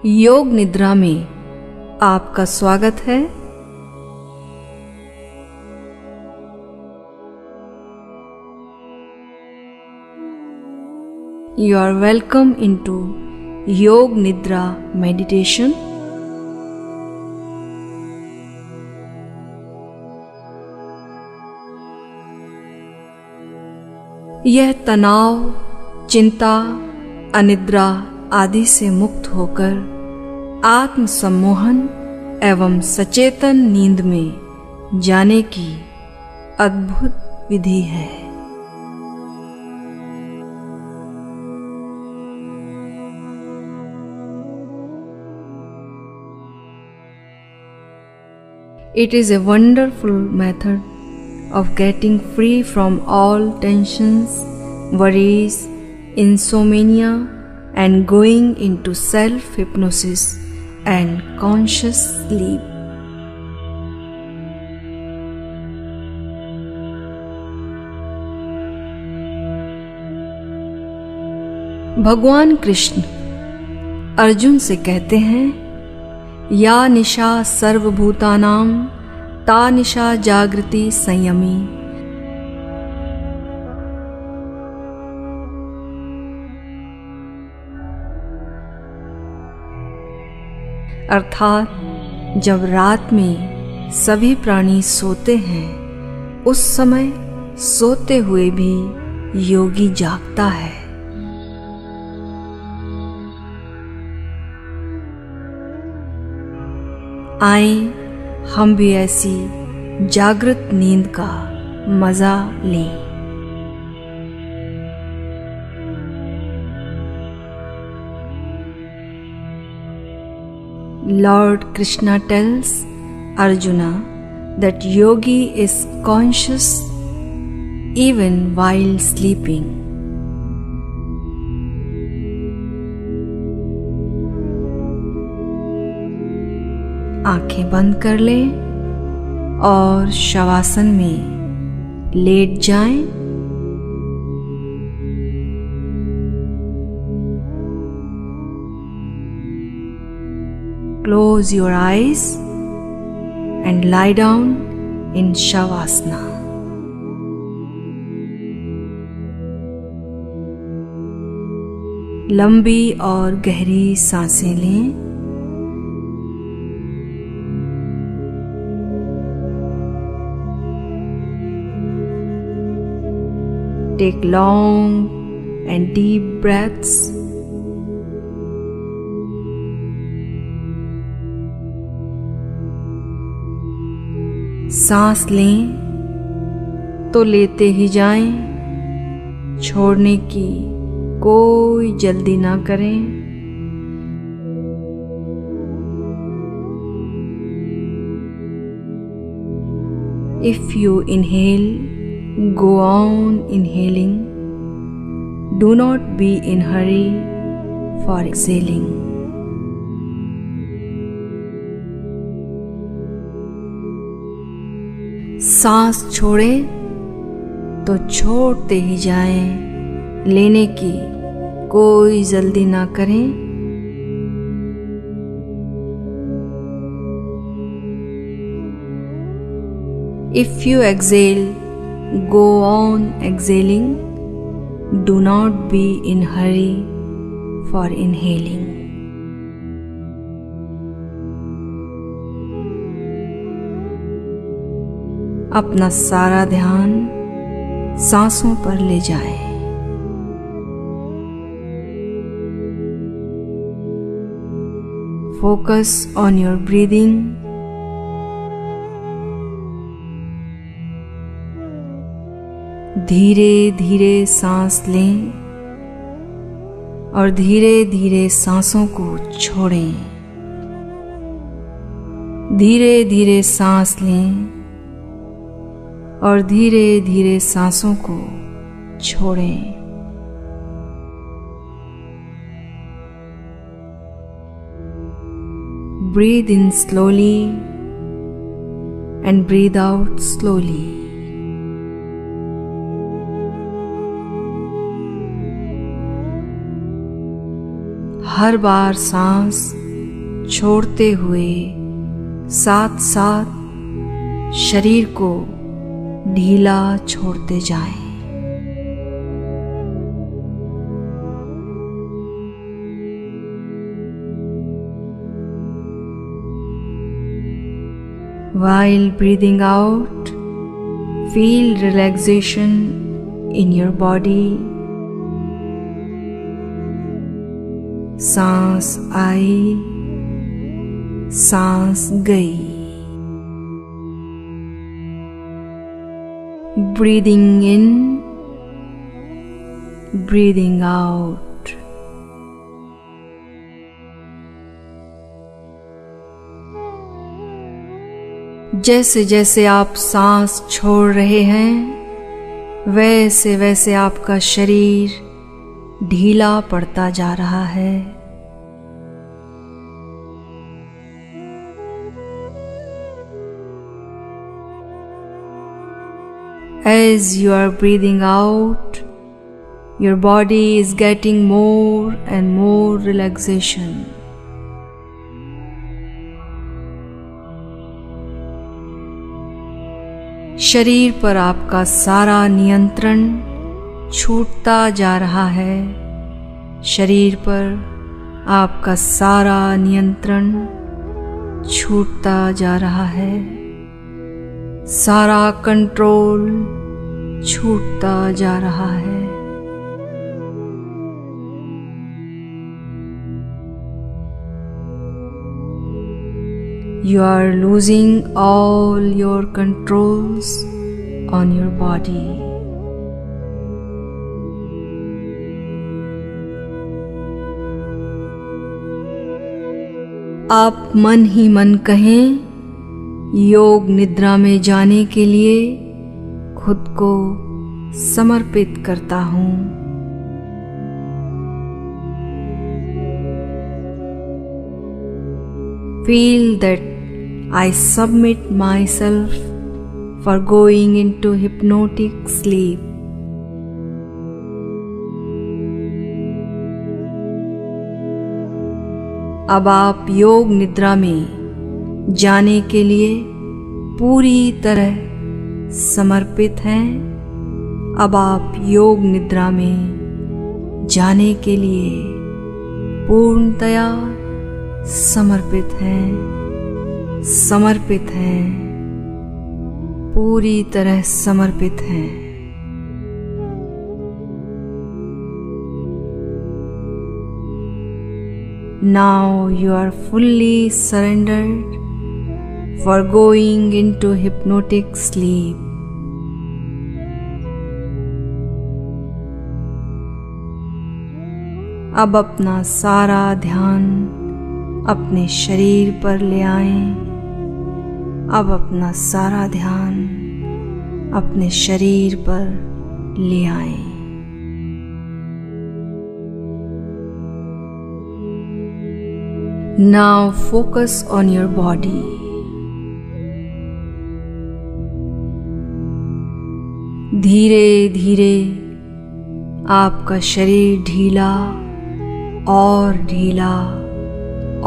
योग निद्रा में आपका स्वागत है। You are welcome into योग निद्रा मेडिटेशन। यह तनाव, चिंता, अनिद्रा आदि से मुक्त होकर आत्म सम्मोहन एवं सचेतन नींद में जाने की अद्भुत विधि है। It is a wonderful method of getting free from all tensions, worries, insomnia, and going into self-hypnosis and conscious sleep. भगवान कृष्ण अर्जुन से कहते हैं, या निशा सर्वभूतानां ता निशा जागृति संयमी। अर्थात जब रात में सभी प्राणी सोते हैं, उस समय सोते हुए भी योगी जागता है। आएं हम भी ऐसी जागृत नींद का मजा लें। Lord Krishna tells Arjuna that yogi is conscious even while sleeping. आंखें बंद कर लें और शवासन में लेट जाएं। Close your eyes and lie down in Shavasana. लंबी और गहरी सांसें लें। Take long and deep breaths. सांस लें तो लेते ही जाएं, छोड़ने की कोई जल्दी ना करें। If you inhale, go on inhaling. Do not be in hurry for exhaling. सांस छोड़ें तो छोड़ते ही जाएं, लेने की कोई जल्दी ना करें। If you exhale, go on exhaling. Do not be in hurry for inhaling. अपना सारा ध्यान सांसों पर ले जाएं। Focus on your breathing. धीरे धीरे सांस लें और धीरे धीरे सांसों को छोड़ें। धीरे धीरे सांस लें और धीरे धीरे सांसों को छोड़ें। Breathe in slowly and breathe out slowly. हर बार सांस छोड़ते हुए साथ साथ शरीर को ढीला छोड़ते जाएं। While breathing out, feel relaxation in your body. सांस आई, सांस गई. Breathing in, breathing out. जैसे जैसे आप सांस छोड़ रहे हैं, वैसे वैसे आपका शरीर ढीला पड़ता जा रहा है। As you are breathing out, your body is getting more and more relaxation. शरीर पर आपका सारा नियंत्रण छूटता जा रहा है। शरीर पर आपका सारा नियंत्रण छूटता जा रहा है। सारा कंट्रोल छूटता जा रहा है। You are losing all your controls on your body. आप मन ही मन कहें, योग निद्रा में जाने के लिए खुद को समर्पित करता हूँ। Feel that I submit myself for going into hypnotic sleep. अब आप योग निद्रा में जाने के लिए पूरी तरह समर्पित हैं। अब आप योग निद्रा में जाने के लिए पूर्णतया समर्पित हैं, समर्पित हैं, पूरी तरह समर्पित हैं। Now you are fully surrendered for going into hypnotic sleep. अब अपना सारा ध्यान अपने शरीर पर ले आएं। अब अपना सारा ध्यान अपने शरीर पर ले आएं। Now focus on your body. धीरे धीरे आपका शरीर ढीला और ढीला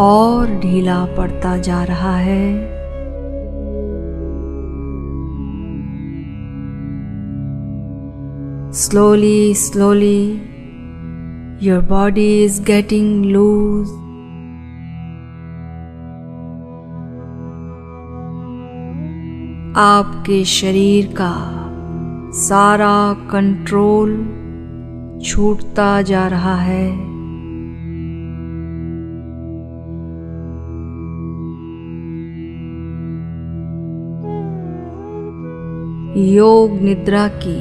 और ढीला पड़ता जा रहा है। Slowly, slowly, your body is getting loose. आपके शरीर का सारा कंट्रोल छूटता जा रहा है। योग निद्रा की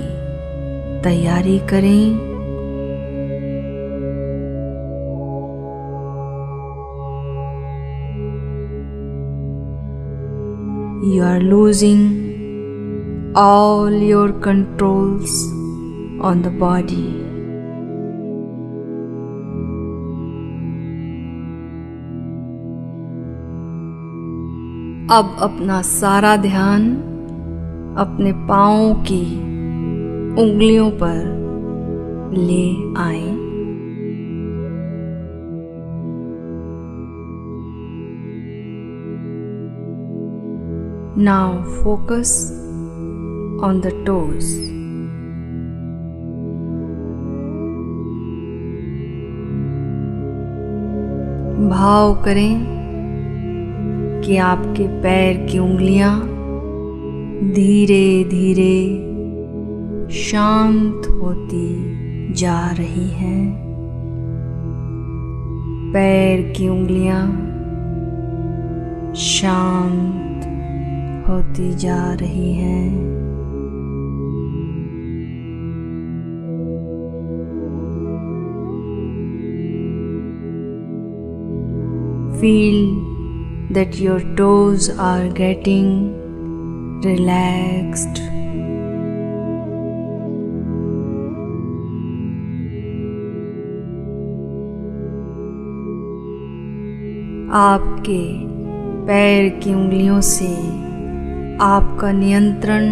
तैयारी करें। You are losing all your controls on the body. अब अपना सारा ध्यान अपने पांवों की उंगलियों पर ले आएं। Now focus on the toes. भाव करें कि आपके पैर की उंगलियां धीरे धीरे शांत होती जा रही हैं। पैर की उंगलियां शांत होती जा रही हैं। Feel that your toes are getting relaxed. आपके पैर की उंगलियों से आपका नियंत्रण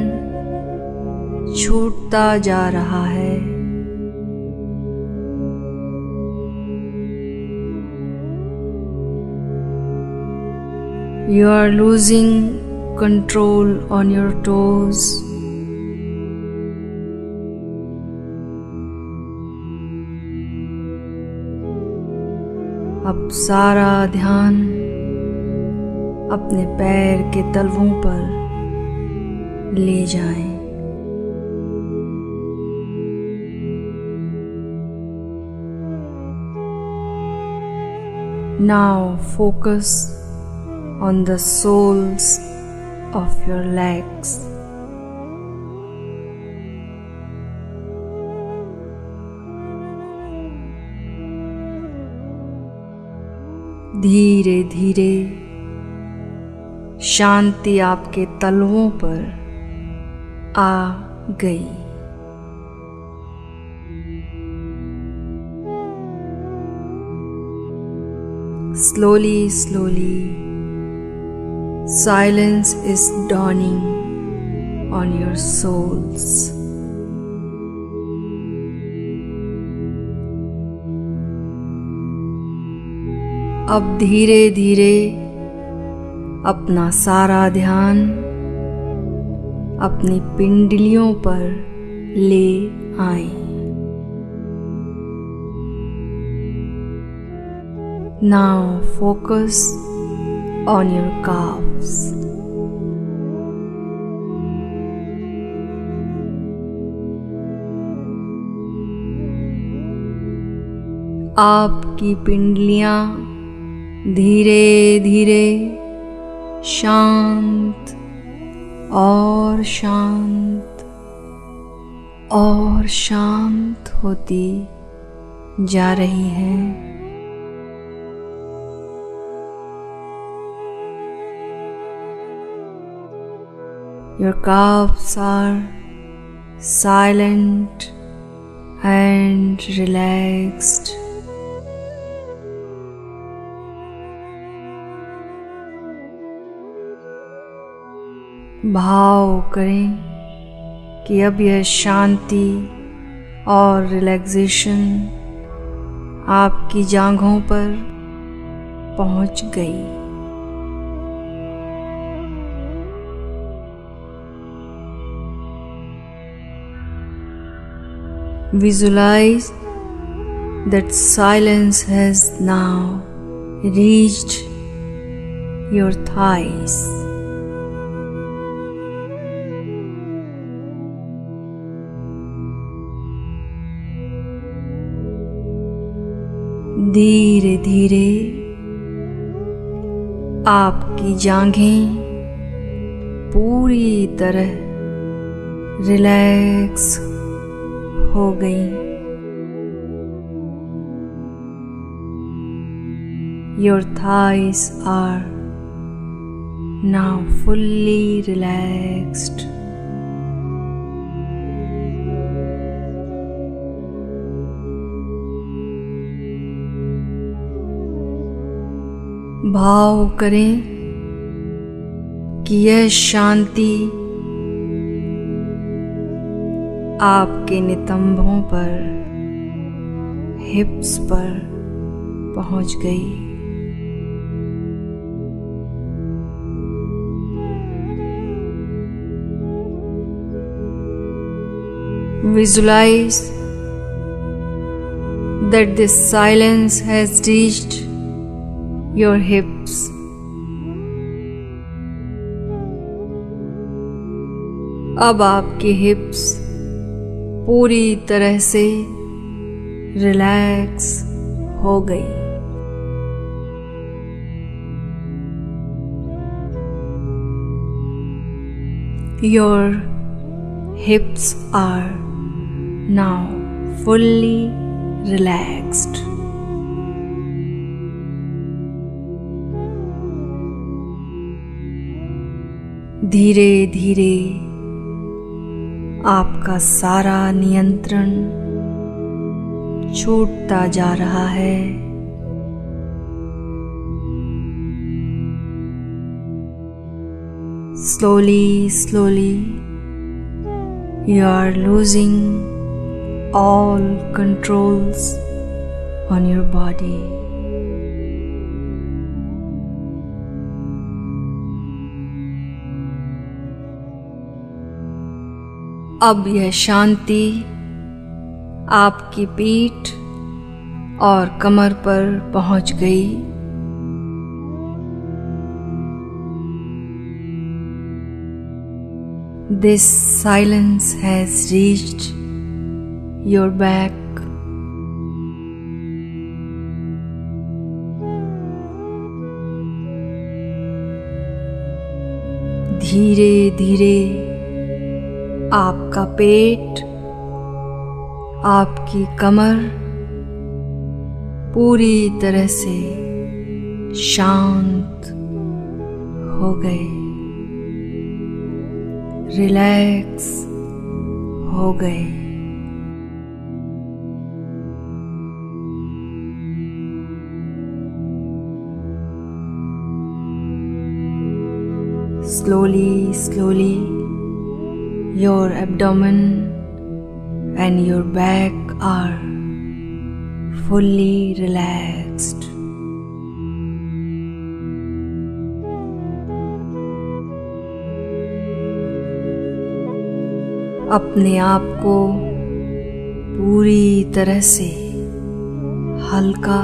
छूटता जा रहा है। You are losing control on your toes. अब सारा ध्यान अपने पैर के तलवों पर ले जाएं। Now focus on the soles of your legs. धीरे धीरे शांति आपके तलवों पर आ गई। Slowly, slowly, silence is dawning on your souls. अब धीरे धीरे अपना सारा ध्यान अपनी पिंडलियों पर ले आएं। Now focus on your calves. आपकी पिंडलियां धीरे धीरे शांत और शांत और शांत होती जा रही हैं। Your calves are silent and relaxed. भाव करें कि अब यह शांति और रिलैक्सेशन आपकी जांघों पर पहुंच गई। Visualize that silence has now reached your thighs. धीरे धीरे आपकी जांघें पूरी तरह रिलैक्स हो गई। Your thighs are now fully relaxed. भाव करें कि यह शांति आपके नितंबों पर, हिप्स पर पहुंच गई। Visualize that this silence has reached your hips. अब आपके हिप्स पूरी तरह से रिलैक्स हो गई। Your hips are now fully relaxed. धीरे धीरे आपका सारा नियंत्रण छूटता जा रहा है। Slowly, slowly, you are losing all controls on your body. अब यह शांति आपकी पीठ और कमर पर पहुंच गई। This silence has reached your back. धीरे धीरे आपका पेट, आपकी कमर पूरी तरह से शांत हो गए, रिलैक्स हो गए। Slowly, slowly, your abdomen and your back are fully relaxed. अपने आप को पूरी तरह से हल्का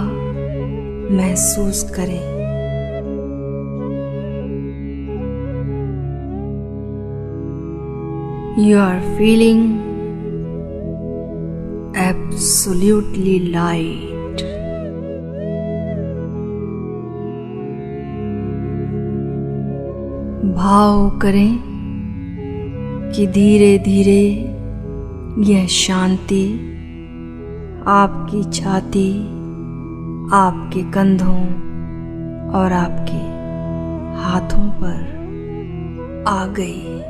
महसूस करें। You are feeling absolutely light. भाव करें कि धीरे धीरे यह शांति आपकी छाती, आपके कंधों और आपके हाथों पर आ गई।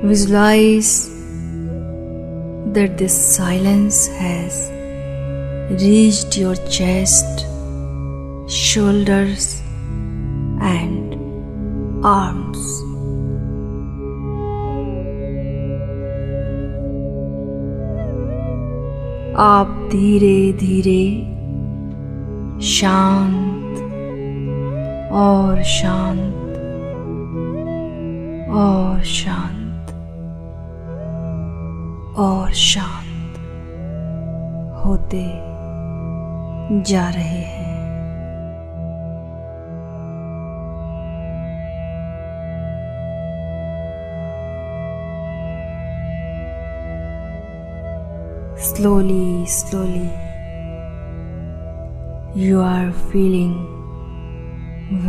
Visualize that this silence has reached your chest, shoulders and arms. आप धीरे धीरे शांत और शांत और शांत और शांत होते जा रहे हैं। Slowly, slowly, you are feeling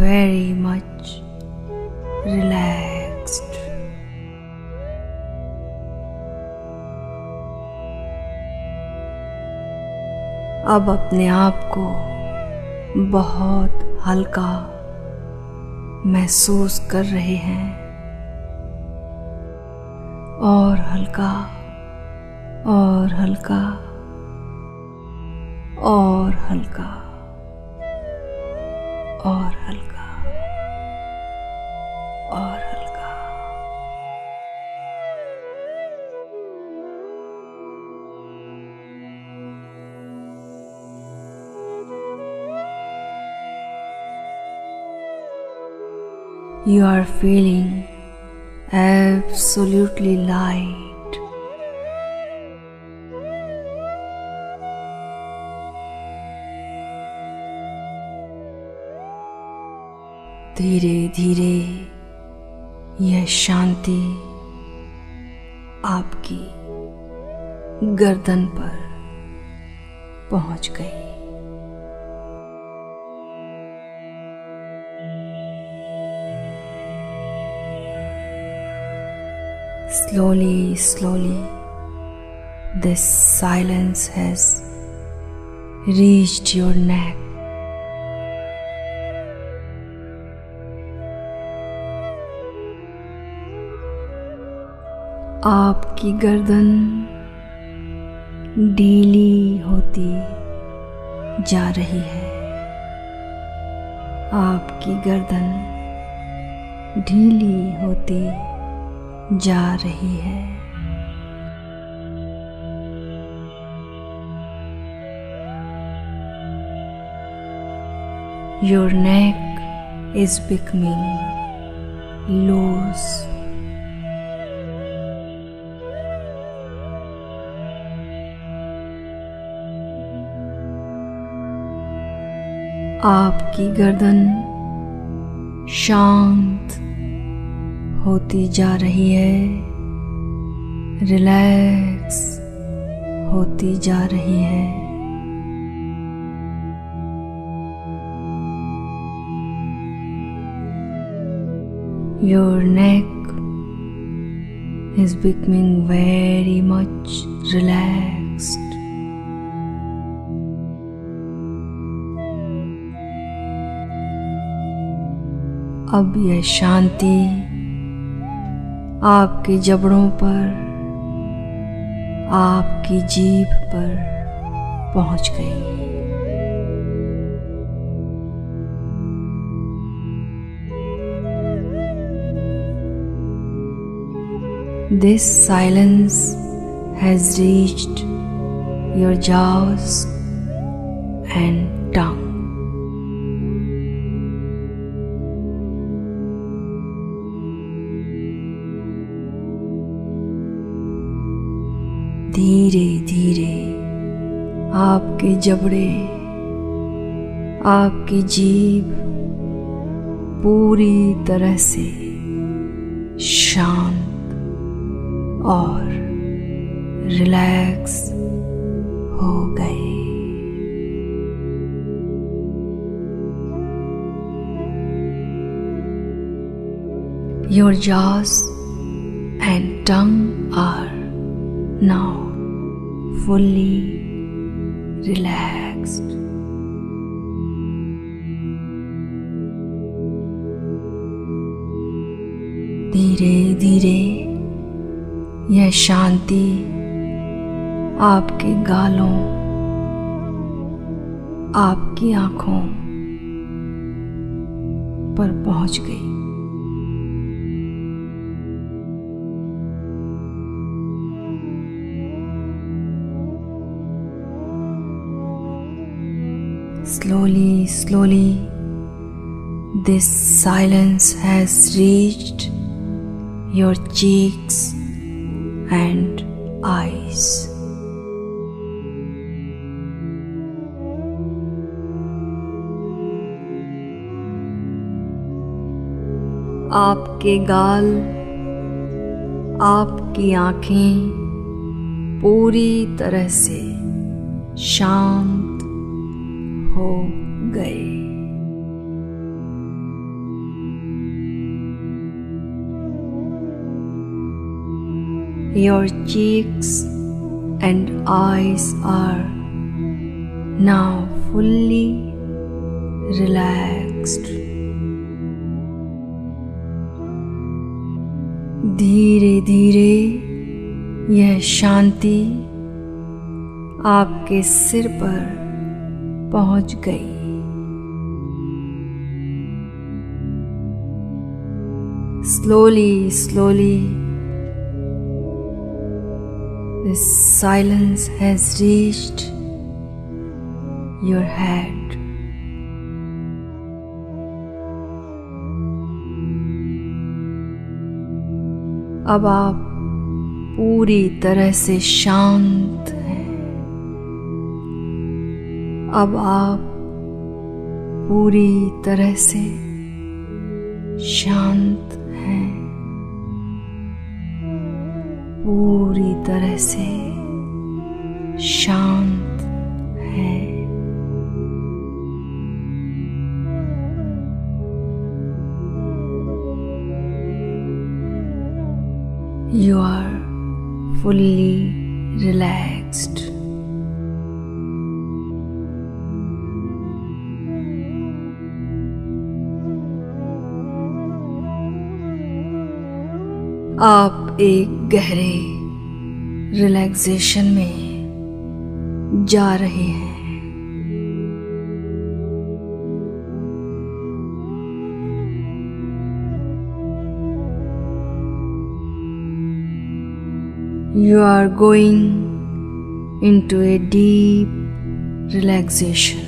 very much relaxed. अब अपने आप को बहुत हल्का महसूस कर रहे हैं और हल्का और हल्का और हल्का और हल्का और हल्का। You are feeling absolutely light. धीरे धीरे यह शांति आपकी गर्दन पर पहुंच गई। Slowly, slowly, this silence has reached your neck. आपकी गर्दन ढीली होती जा रही है। आपकी गर्दन ढीली होती जा रही है। Your neck is becoming loose. आपकी गर्दन शांत होती जा रही है, रिलैक्स होती जा रही है। Your neck is becoming very much relaxed. अब यह शांति आपके जबड़ों पर, आपकी जीभ पर पहुंच गई। This silence has reached your jaws and tongue. धीरे धीरे आपके जबड़े, आपकी जीभ पूरी तरह से शांत और रिलैक्स हो गए। Your jaws and tongue are now fully relaxed. धीरे धीरे यह शांति आपके गालों, आपकी आंखों पर पहुंच गई। Slowly, slowly, this silence has reached your cheeks and eyes. आपके गाल, आपकी आंखें पूरी तरह से शांत हो गए। Your cheeks and eyes are now fully relaxed. धीरे धीरे यह शांति आपके सिर पर पहुंच गई। Slowly, slowly, this silence has reached your head. अब आप पूरी तरह से शांत हैं। अब आप पूरी तरह से शांत हैं, पूरी तरह से शांत हैं। You are fully relaxed. आप एक गहरे रिलैक्सेशन में जा रहे हैं। You are going into a deep relaxation.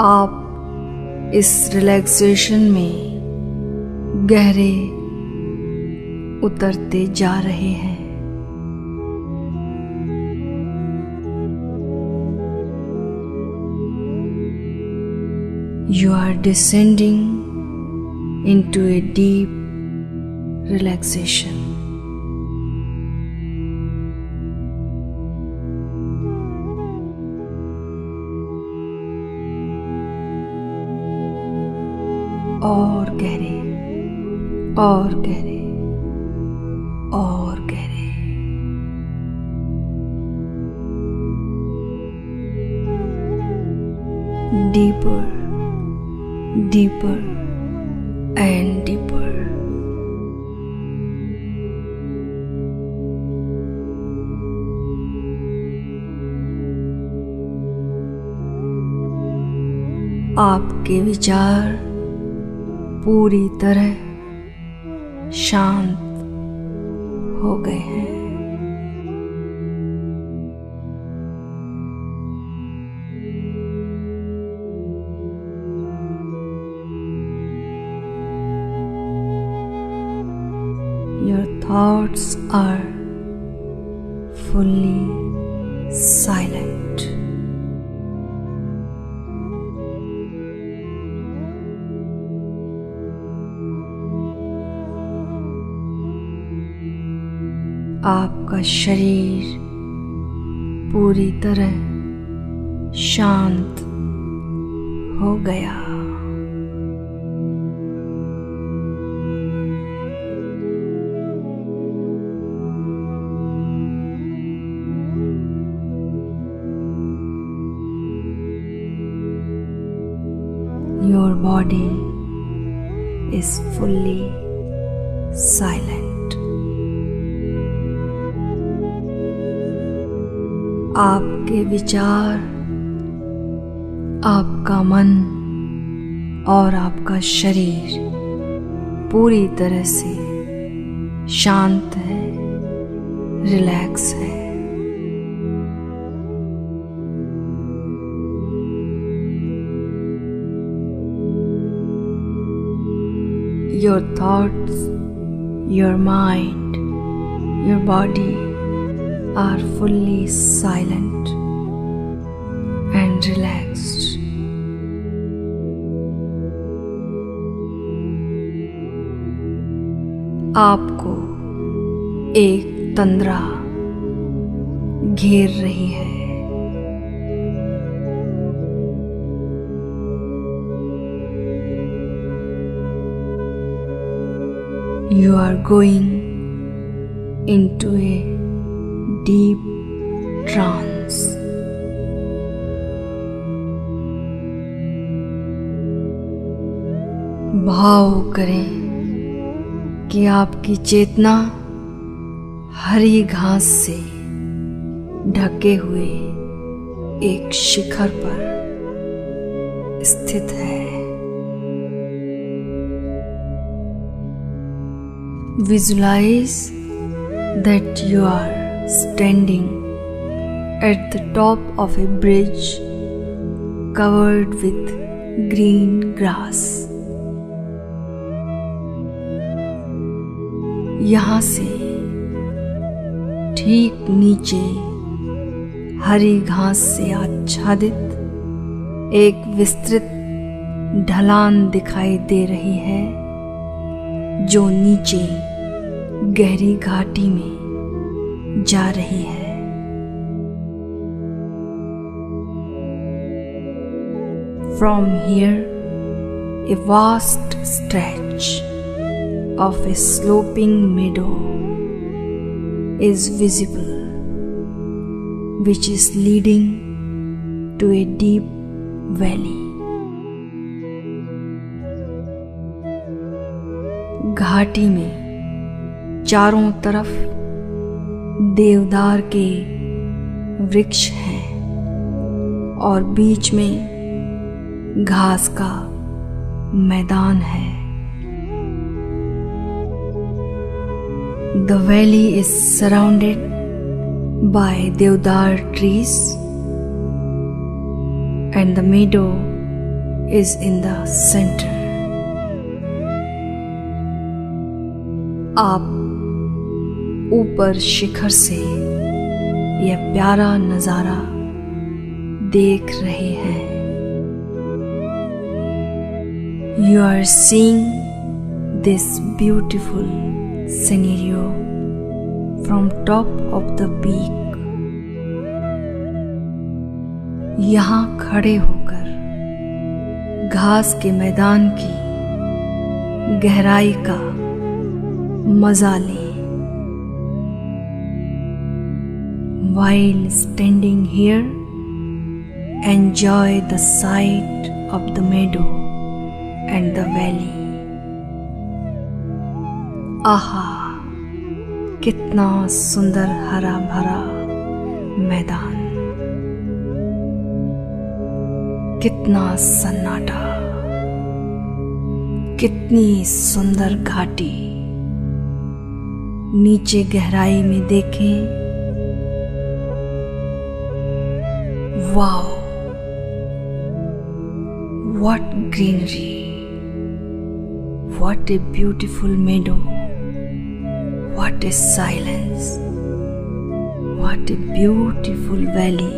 आप इस रिलैक्सेशन में गहरे उतरते जा रहे हैं। You are descending into a deep relaxation. और गहरे, और गहरे, और गहरे। Deeper, deeper and deeper. आपके विचार पूरी तरह शांत हो गए हैं। Your thoughts are fully silent. आपका शरीर पूरी तरह शांत हो गया। Your body is fully silent. आपके विचार, आपका मन और आपका शरीर पूरी तरह से शांत है, रिलैक्स है। Your thoughts, your mind, your body are fully silent and relaxed. आपको एक तंद्रा घेर रही है। You are going into a deep trance. भाव करें कि आपकी चेतना हरी घास से ढके हुए एक शिखर पर स्थित है। Visualize that you are standing at the top of a bridge covered with green grass. यहाँ से ठीक नीचे हरी घास से आच्छादित एक विस्तृत ढलान दिखाई दे रही है जो नीचे गहरी घाटी में जा रही है। From here, a vast stretch of a sloping meadow is visible, which is leading to a deep valley. घाटी में चारों तरफ देवदार के वृक्ष हैं और बीच में घास का मैदान है। The valley is surrounded by deodar trees and the meadow is in the center. आप ऊपर शिखर से यह प्यारा नजारा देख रहे हैं। You are seeing this beautiful scenario from top of the peak. यहाँ खड़े होकर घास के मैदान की गहराई का मजा लें। While standing here, enjoy the sight of the meadow and the valley. आहा, कितना सुंदर हरा भरा मैदान, कितना सन्नाटा, कितनी सुंदर घाटी। नीचे गहराई में देखें, wow, what greenery! What a beautiful meadow, what a silence, what a beautiful valley.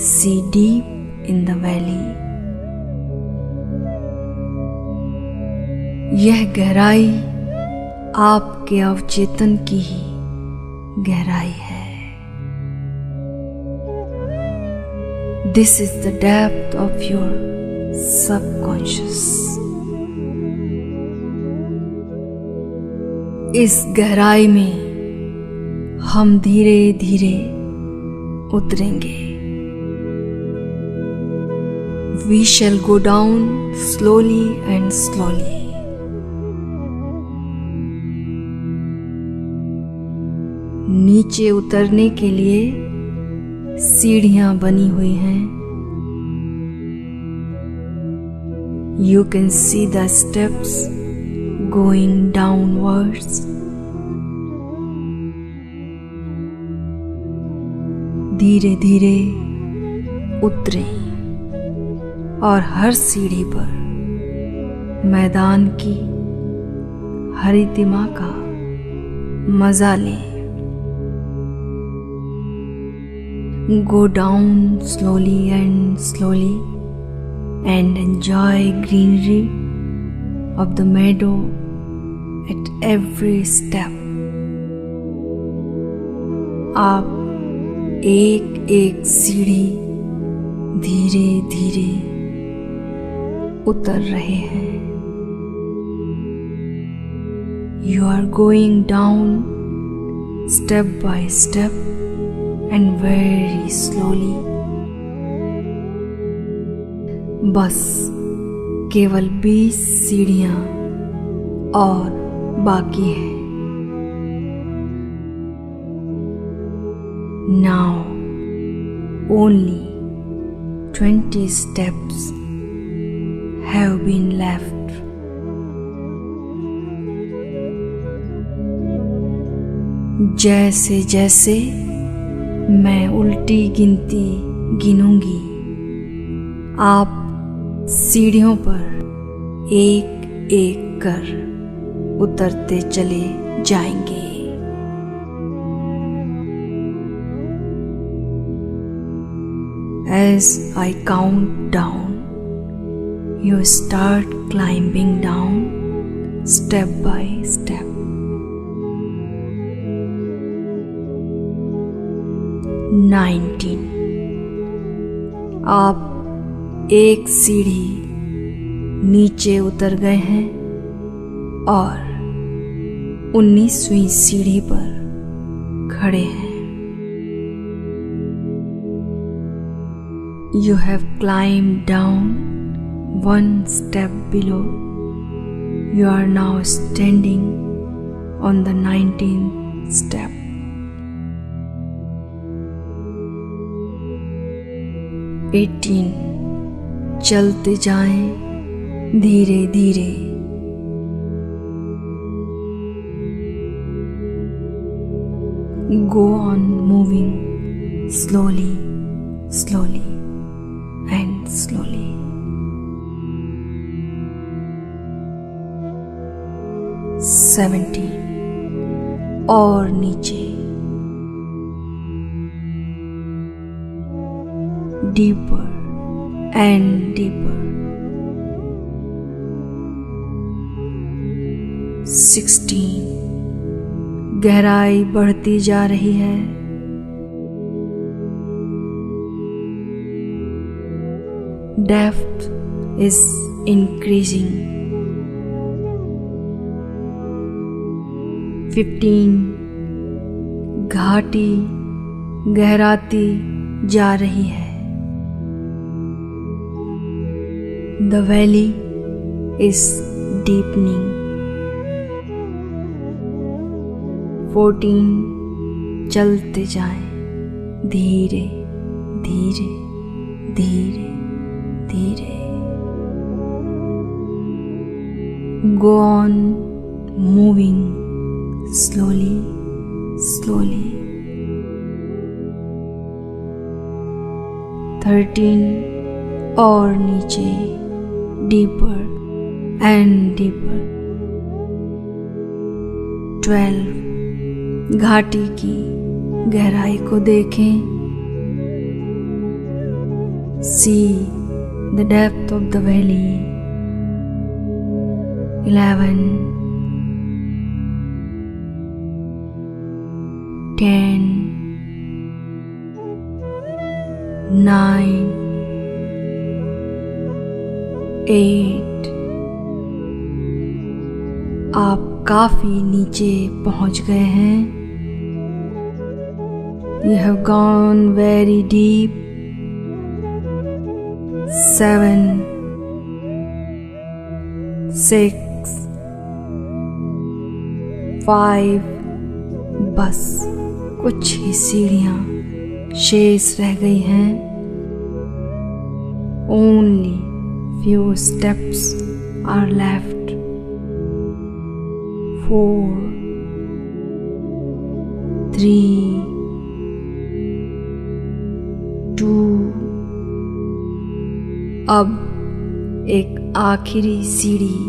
See deep in the valley. यह गहराई आपके अवचेतन की ही गहराई है। This is the depth of your subconscious. इस गहराई में हम धीरे धीरे उतरेंगे। We shall go down slowly and slowly. नीचे उतरने के लिए सीढ़ियां बनी हुई हैं। You can see the steps going downwards. धीरे धीरे उतरें और हर सीढ़ी पर मैदान की हरितिमा का मजा लें। Go down slowly and slowly and enjoy greenery of the meadow at every step. आप एक एक सीढ़ी धीरे धीरे उतर रहे हैं। You are going down step by step and very slowly. बस केवल 20 सीढ़ियां और बाकी है। Now only 20 steps have been left. जैसे जैसे मैं उल्टी गिनती गिनूंगी, आप सीढ़ियों पर एक एक कर उतरते चले जाएंगे। As I count down, you start climbing down step by step. 19. आप एक सीढ़ी नीचे उतर गए हैं और 19वीं सीढ़ी पर खड़े हैं। You have climbed down one step below. You are now standing on the 19th step. 18. चलते जाएं धीरे धीरे। Go on moving slowly, slowly and slowly. 17. और नीचे। Deeper and deeper. 16. गहराई बढ़ती जा रही है। Depth is increasing. 15. घाटी गहराती जा रही है। The valley is deepening. 14. चलते जाएं धीरे धीरे धीरे धीरे। Go on moving slowly, slowly. 13. और नीचे deeper and deeper. 12. घाटी की गहराई को देखें। See the depth of the valley. 11. 10. 9. 8. आप काफी नीचे पहुंच गए हैं। You have gone very deep. 7. 6. 5. बस कुछ ही सीढ़ियां शेष रह गई हैं। Only few steps are left. 4. 3. 2. अब एक आखिरी सीढ़ी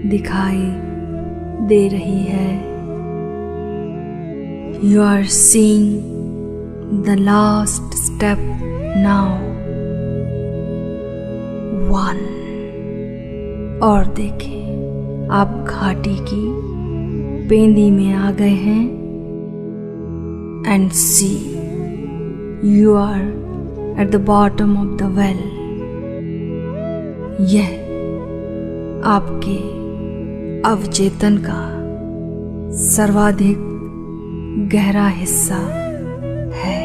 दिखाई दे रही है। You are seeing the last step now. 1. और देखें आप घाटी की पेंदी में आ गए हैं। And see, you are at the bottom of the well. यह आपके अवचेतन का सर्वाधिक गहरा हिस्सा है।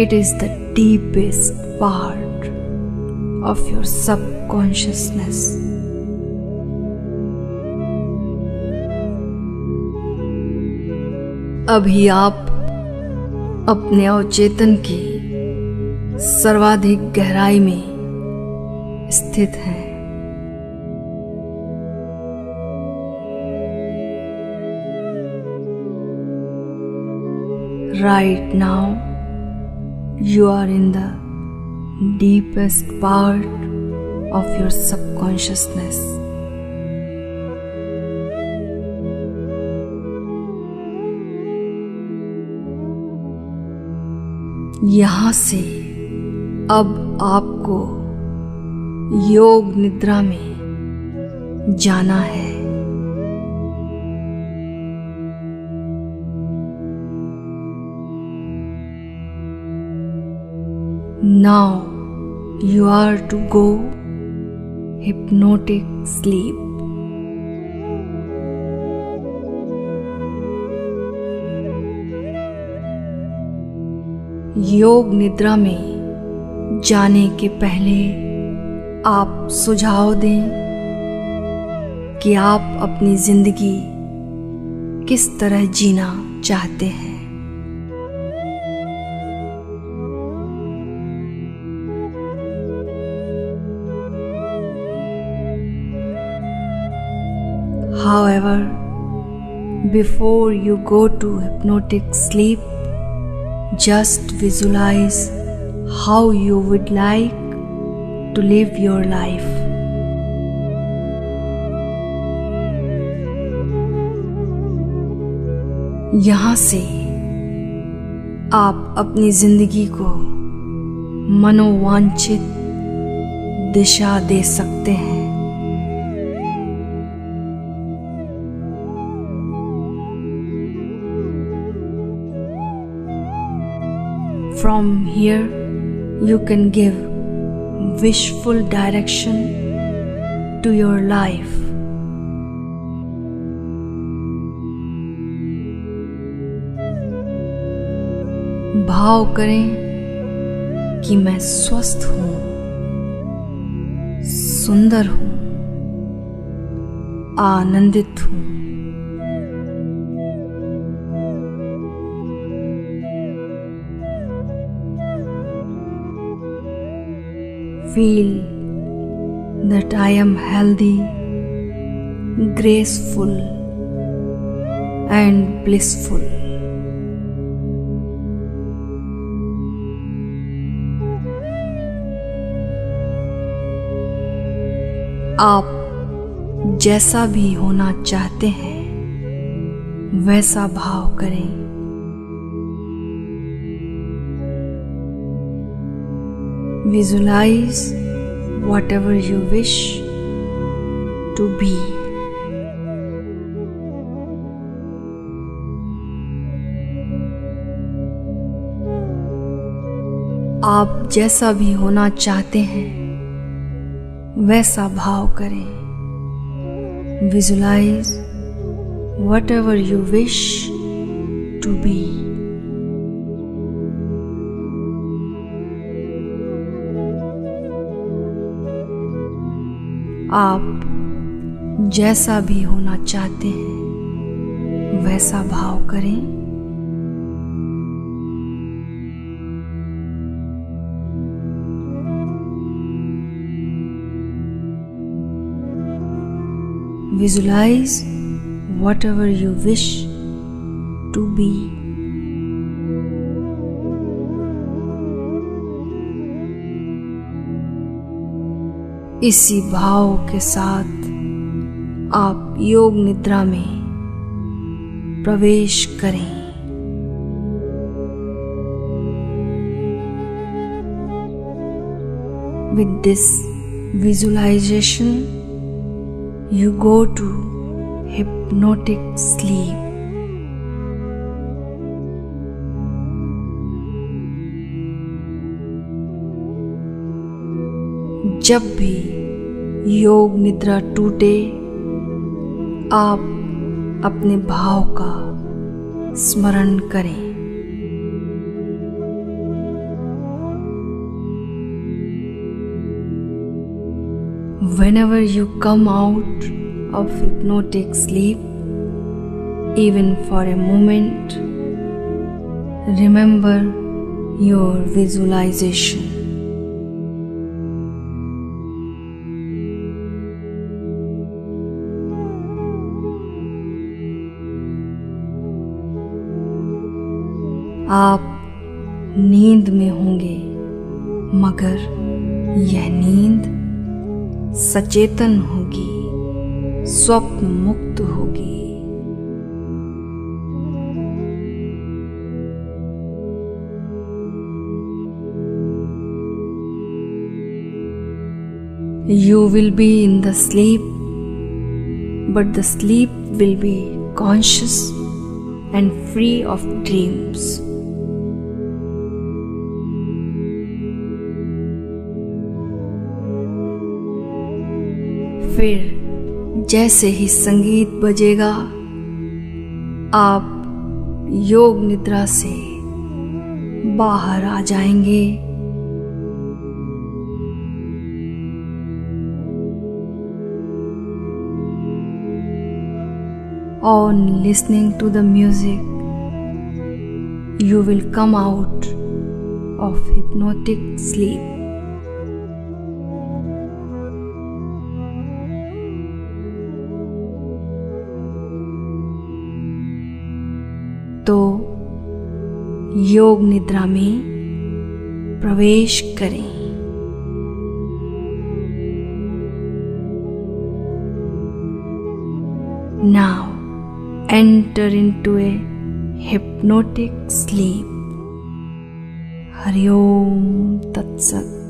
It is the deepest part of your subconsciousness. अभी आप अपने अवचेतन की सर्वाधिक गहराई में स्थित हैं। Right now, you are in the deepest part of your subconsciousness. यहाँ से अब आपको योग निद्रा में जाना है। Now you are to go hypnotic sleep. योग निद्रा में जाने के पहले आप सुझाव दें कि आप अपनी जिंदगी किस तरह जीना चाहते हैं। However, before you go to hypnotic sleep, just visualize how you would like to live your life. यहाँ से आप अपनी जिंदगी को मनोवांछित दिशा दे सकते हैं। From here, you can give wishful direction to your life. भाव करें कि मैं स्वस्थ हूँ, सुंदर हूँ, आनंदित हूँ। Feel that I am healthy, graceful, and blissful. आप जैसा भी होना चाहते हैं वैसा भाव करें। Visualize whatever you wish to be. आप जैसा भी होना चाहते हैं वैसा भाव करें। Visualize whatever you wish to be. आप जैसा भी होना चाहते हैं वैसा भाव करें। Visualize whatever you wish to be. इसी भाव के साथ आप योग निद्रा में प्रवेश करें। With this visualization, you go to hypnotic sleep. जब भी योग निद्रा टूटे, आप अपने भाव का स्मरण करें। Whenever you come out of hypnotic sleep, even for a moment, remember your visualization. आप नींद में होंगे मगर यह नींद सचेतन होगी, स्वप्न मुक्त होगी। You will be in the sleep, but the sleep will be conscious and free of dreams. फिर जैसे ही संगीत बजेगा, आप योग निद्रा से बाहर आ जाएंगे। On listening to the music, you will come out of hypnotic sleep. तो योग निद्रा में प्रवेश करें। Now enter into a hypnotic sleep. Hari Om Tat Sat.